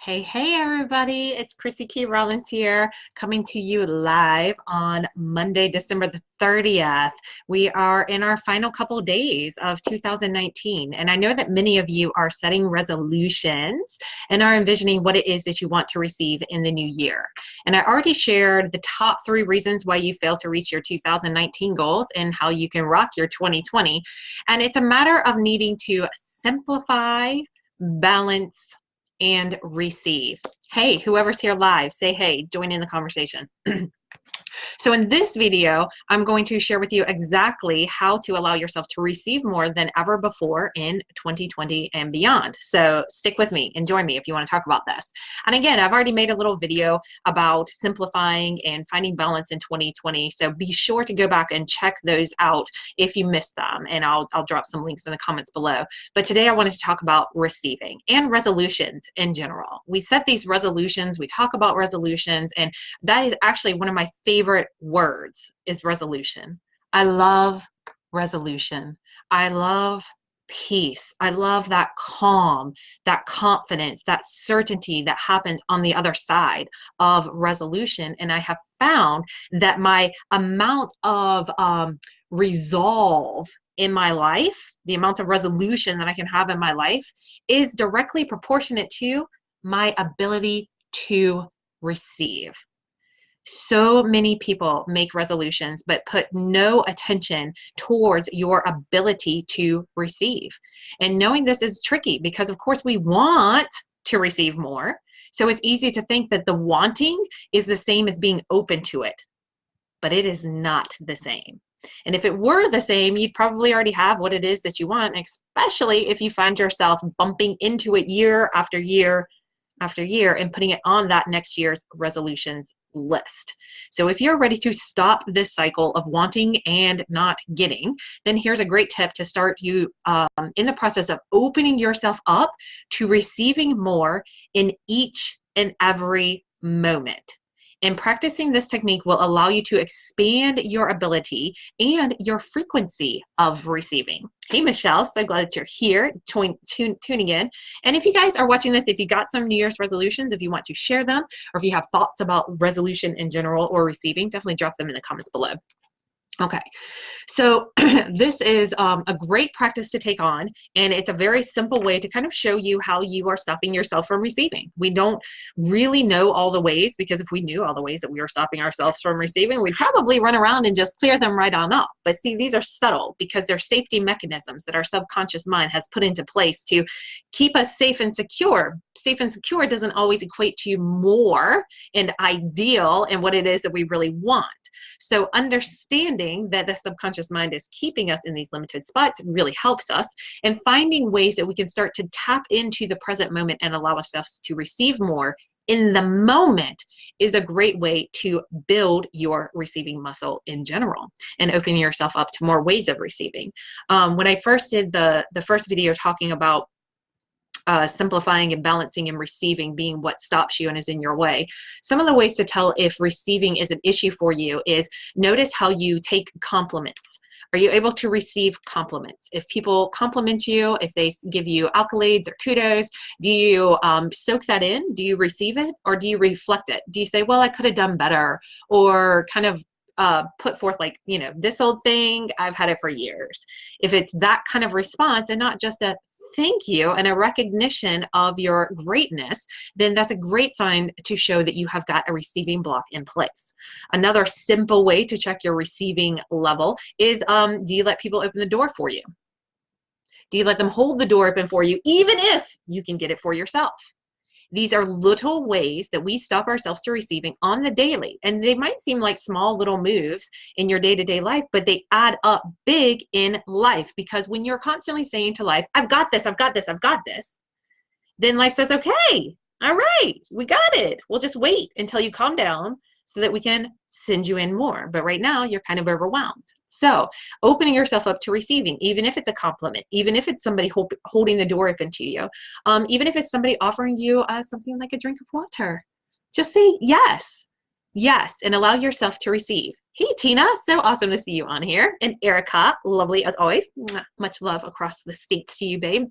Hey, everybody. It's Chrissy K. Rollins here, coming to you live on Monday, December the 30th. We are in our final couple days of 2019, and I know that many of you are setting resolutions and are envisioning what it is that you want to receive in the new year. And I already shared the top 3 reasons why you failed to reach your 2019 goals and how you can rock your 2020. And it's a matter of needing to simplify, balance, and receive. Hey, whoever's here live, say hey, join in the conversation. So in this video, I'm going to share with you exactly how to allow yourself to receive more than ever before in 2020 and beyond. So stick with me and join me if you want to talk about this. And again, I've already made a little video about simplifying and finding balance in 2020. So be sure to go back and check those out if you missed them. And I'll drop some links in the comments below. But today I wanted to talk about receiving and resolutions in general. We set these resolutions, we talk about resolutions, and that is actually one of my favorite words is resolution. I love resolution. I love peace. I love that calm, that confidence, that certainty that happens on the other side of resolution. And I have found that my amount of resolve in my life, the amount of resolution that I can have in my life, is directly proportionate to my ability to receive. So many people make resolutions but put no attention towards your ability to receive. And knowing this is tricky because, of course, we want to receive more. So it's easy to think that the wanting is the same as being open to it, but it is not the same. And if it were the same, you'd probably already have what it is that you want, especially if you find yourself bumping into it year after year after year and putting it on that next year's resolutions list. So if you're ready to stop this cycle of wanting and not getting, then here's a great tip to start you in the process of opening yourself up to receiving more in each and every moment. And practicing this technique will allow you to expand your ability and your frequency of receiving. Hey, Michelle, so glad that you're here tuning in. And if you guys are watching this, if you got some New Year's resolutions, if you want to share them, or if you have thoughts about resolution in general or receiving, definitely drop them in the comments below. Okay, so this is a great practice to take on, and it's a very simple way to kind of show you how you are stopping yourself from receiving. We don't really know all the ways, because if we knew all the ways that we are stopping ourselves from receiving, we'd probably run around and just clear them right on up. But see, these are subtle because they're safety mechanisms that our subconscious mind has put into place to keep us safe and secure. Safe and secure doesn't always equate to more and ideal and what it is that we really want. So understanding that the subconscious mind is keeping us in these limited spots really helps us, and finding ways that we can start to tap into the present moment and allow ourselves to receive more in the moment is a great way to build your receiving muscle in general and opening yourself up to more ways of receiving. When I first did the first video talking about simplifying and balancing and receiving being what stops you and is in your way, some of the ways to tell if receiving is an issue for you is notice how you take compliments. Are you able to receive compliments? If people compliment you, if they give you accolades or kudos, do you soak that in? Do you receive it, or do you reflect it? Do you say, well, I could have done better, or kind of put forth like, you know, this old thing, I've had it for years? If it's that kind of response and not just a thank you and a recognition of your greatness, then that's a great sign to show that you have got a receiving block in place. Another simple way to check your receiving level is, do you let people open the door for you? Do you let them hold the door open for you, even if you can get it for yourself? These are little ways that we stop ourselves to receiving on the daily. And they might seem like small little moves in your day-to-day life, but they add up big in life. Because when you're constantly saying to life, I've got this, I've got this, I've got this, then life says, okay, all right, we got it. We'll just wait until you calm down so that we can send you in more. But right now, you're kind of overwhelmed. So opening yourself up to receiving, even if it's a compliment, even if it's somebody holding the door open to you, even if it's somebody offering you something like a drink of water, just say yes, yes, and allow yourself to receive. Hey, Tina, so awesome to see you on here. And Erica, lovely as always. Much love across the states to you, babe.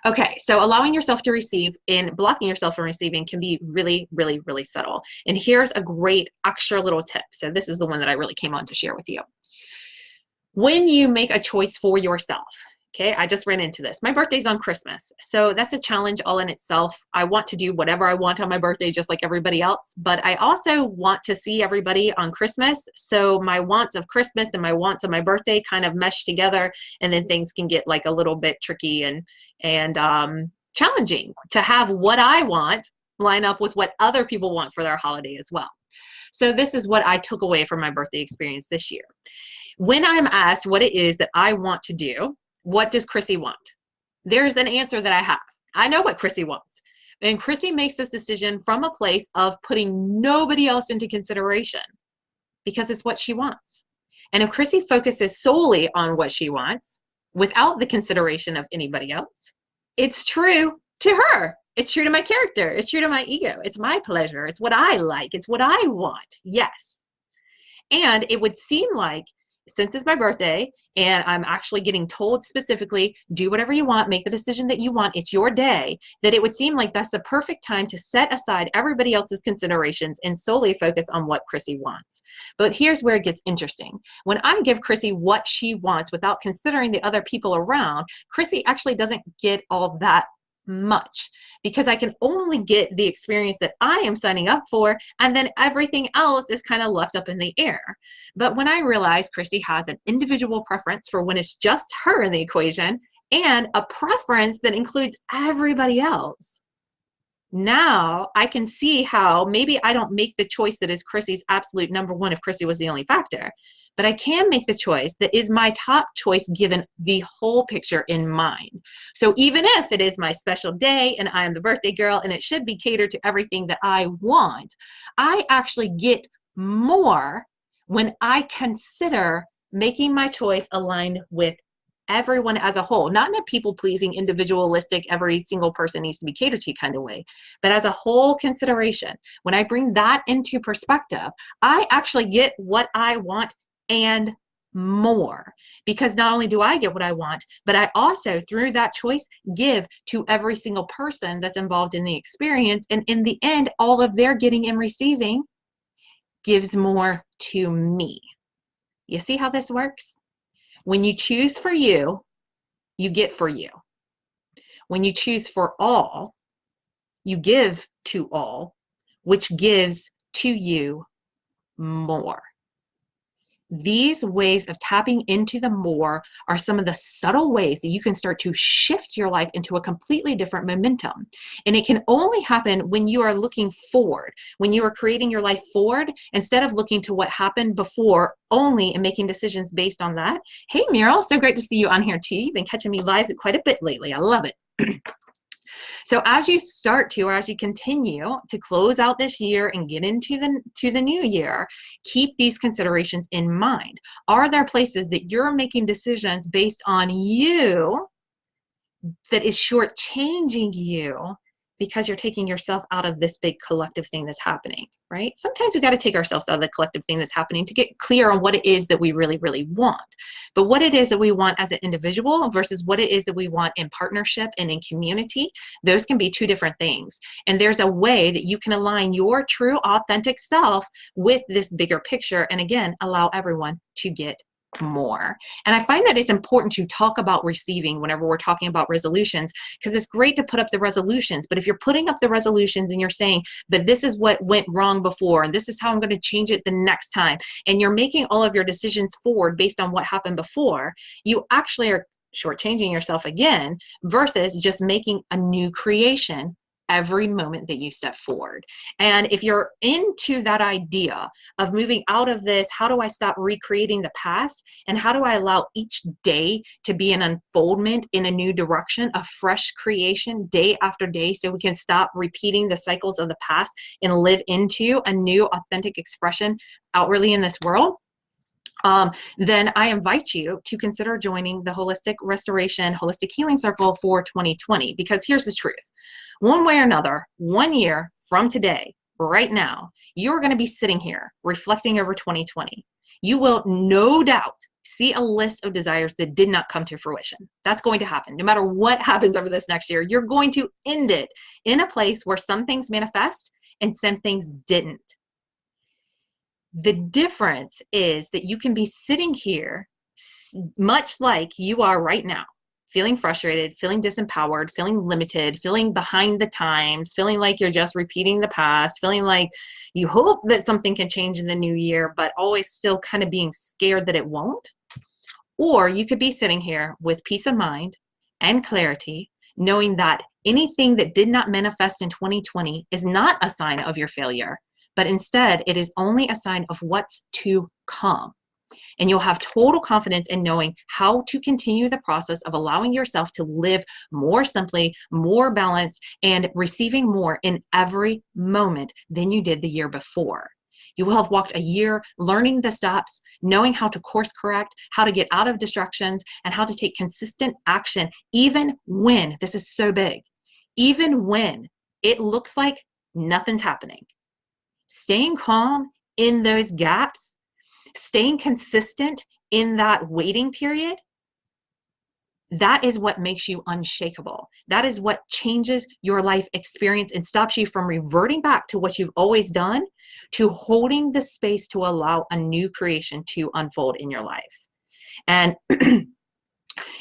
Okay, so allowing yourself to receive and blocking yourself from receiving can be really, really, really subtle. And here's a great extra little tip. So this is the one that I really came on to share with you. When you make a choice for yourself, okay, I just ran into this. My birthday's on Christmas, so that's a challenge all in itself. I want to do whatever I want on my birthday, just like everybody else, but I also want to see everybody on Christmas. So my wants of Christmas and my wants of my birthday kind of mesh together, and then things can get like a little bit tricky and challenging to have what I want line up with what other people want for their holiday as well. So this is what I took away from my birthday experience this year. When I'm asked what it is that I want to do, what does Chrissy want? There's an answer that I have. I know what Chrissy wants. And Chrissy makes this decision from a place of putting nobody else into consideration because it's what she wants. And if Chrissy focuses solely on what she wants without the consideration of anybody else, it's true to her. It's true to my character. It's true to my ego. It's my pleasure. It's what I like. It's what I want. Yes. And it would seem like, since it's my birthday and I'm actually getting told specifically, do whatever you want, make the decision that you want, it's your day, that it would seem like that's the perfect time to set aside everybody else's considerations and solely focus on what Chrissy wants. But here's where it gets interesting. When I give Chrissy what she wants without considering the other people around, Chrissy actually doesn't get all that much because I can only get the experience that I am signing up for, and then everything else is kind of left up in the air. But when I realize Chrissy has an individual preference for when it's just her in the equation and a preference that includes everybody else, now I can see how maybe I don't make the choice that is Chrissy's absolute number one if Chrissy was the only factor, but I can make the choice that is my top choice given the whole picture in mind. So even if it is my special day and I am the birthday girl and it should be catered to everything that I want, I actually get more when I consider making my choice aligned with everyone as a whole, not in a people-pleasing, individualistic, every single person needs to be catered to kind of way, but as a whole consideration. When I bring that into perspective, I actually get what I want and more, because not only do I get what I want, but I also, through that choice, give to every single person that's involved in the experience. And in the end, all of their getting and receiving gives more to me. You see how this works? When you choose for you, you get for you. When you choose for all, you give to all, which gives to you more. These ways of tapping into the more are some of the subtle ways that you can start to shift your life into a completely different momentum. And it can only happen when you are looking forward, when you are creating your life forward instead of looking to what happened before only and making decisions based on that. Hey, Meryl, so great to see you on here too. You've been catching me live quite a bit lately. I love it. So as you start to, or as you continue to close out this year and get into the new year, keep these considerations in mind. Are there places that you're making decisions based on you that is shortchanging you because you're taking yourself out of this big collective thing that's happening, right? Sometimes we got to take ourselves out of the collective thing that's happening to get clear on what it is that we really, really want. But what it is that we want as an individual versus what it is that we want in partnership and in community, those can be two different things. And there's a way that you can align your true, authentic self with this bigger picture. And again, allow everyone to get more. And I find that it's important to talk about receiving whenever we're talking about resolutions, because it's great to put up the resolutions, but if you're putting up the resolutions and you're saying, but this is what went wrong before, and this is how I'm going to change it the next time, and you're making all of your decisions forward based on what happened before, you actually are shortchanging yourself again versus just making a new creation every moment that you step forward. And if you're into that idea of moving out of this, how do I stop recreating the past? And how do I allow each day to be an unfoldment in a new direction, a fresh creation day after day, so we can stop repeating the cycles of the past and live into a new authentic expression outwardly in this world? Then I invite you to consider joining the Holistic Restoration, Holistic Healing Circle for 2020. Because here's the truth. One way or another, 1 year from today, right now, you're going to be sitting here reflecting over 2020. You will no doubt See a list of desires that did not come to fruition. That's going to happen. No matter what happens over this next year, you're going to end it in a place where some things manifest and some things didn't. The difference is that you can be sitting here much like you are right now, feeling frustrated, feeling disempowered, feeling limited, feeling behind the times, feeling like you're just repeating the past, feeling like you hope that something can change in the new year, but always still kind of being scared that it won't. Or you could be sitting here with peace of mind and clarity, knowing that anything that did not manifest in 2020 is not a sign of your failure, but instead it is only a sign of what's to come. And you'll have total confidence in knowing how to continue the process of allowing yourself to live more simply, more balanced, and receiving more in every moment than you did the year before. You will have walked a year learning the steps, knowing how to course correct, how to get out of distractions, and how to take consistent action, even when, this is so big, even when it looks like nothing's happening. Staying calm in those gaps, staying consistent in that waiting period, that is what makes you unshakable. That is what changes your life experience and stops you from reverting back to what you've always done, to holding the space to allow a new creation to unfold in your life. And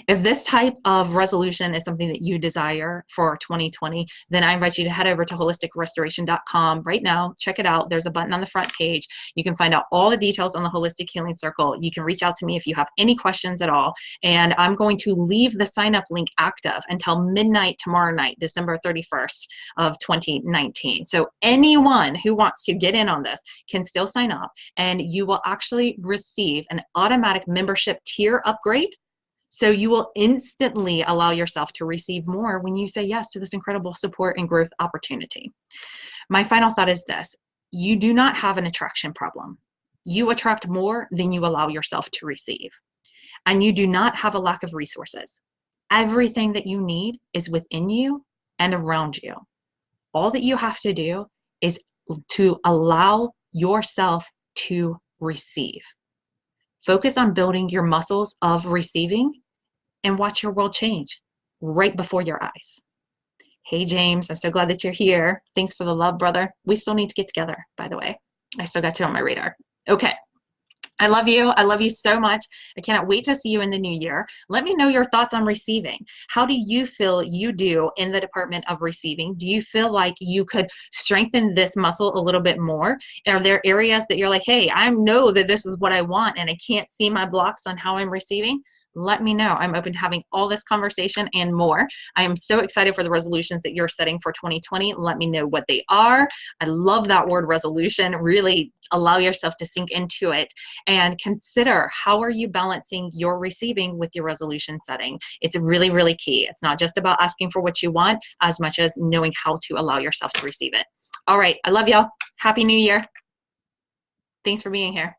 if this type of resolution is something that you desire for 2020, then I invite you to head over to holisticrestoration.com right now. Check it out. There's a button on the front page. You can find out all the details on the Holistic Healing Circle. You can reach out to me if you have any questions at all. And I'm going to leave the sign up link active until midnight tomorrow night, December 31st of 2019. So anyone who wants to get in on this can still sign up, and you will actually receive an automatic membership tier upgrade. So you will instantly allow yourself to receive more when you say yes to this incredible support and growth opportunity. My final thought is this: you do not have an attraction problem. You attract more than you allow yourself to receive. And you do not have a lack of resources. Everything that you need is within you and around you. All that you have to do is to allow yourself to receive. Focus on building your muscles of receiving and watch your world change right before your eyes. Hey, James, I'm so glad that you're here. Thanks for the love, brother. We still need to get together, by the way. I still got you on my radar. Okay. I love you. I love you so much. I cannot wait to see you in the new year. Let me know your thoughts on receiving. How do you feel you do in the department of receiving? Do you feel like you could strengthen this muscle a little bit more? Are there areas that you're like, hey, I know that this is what I want and I can't see my blocks on how I'm receiving? Let me know. I'm open to having all this conversation and more. I am so excited for the resolutions that you're setting for 2020. Let me know what they are. I love that word resolution. Really allow yourself to sink into it and consider, how are you balancing your receiving with your resolution setting? It's really, really key. It's not just about asking for what you want as much as knowing how to allow yourself to receive it. All right. I love y'all. Happy New Year. Thanks for being here.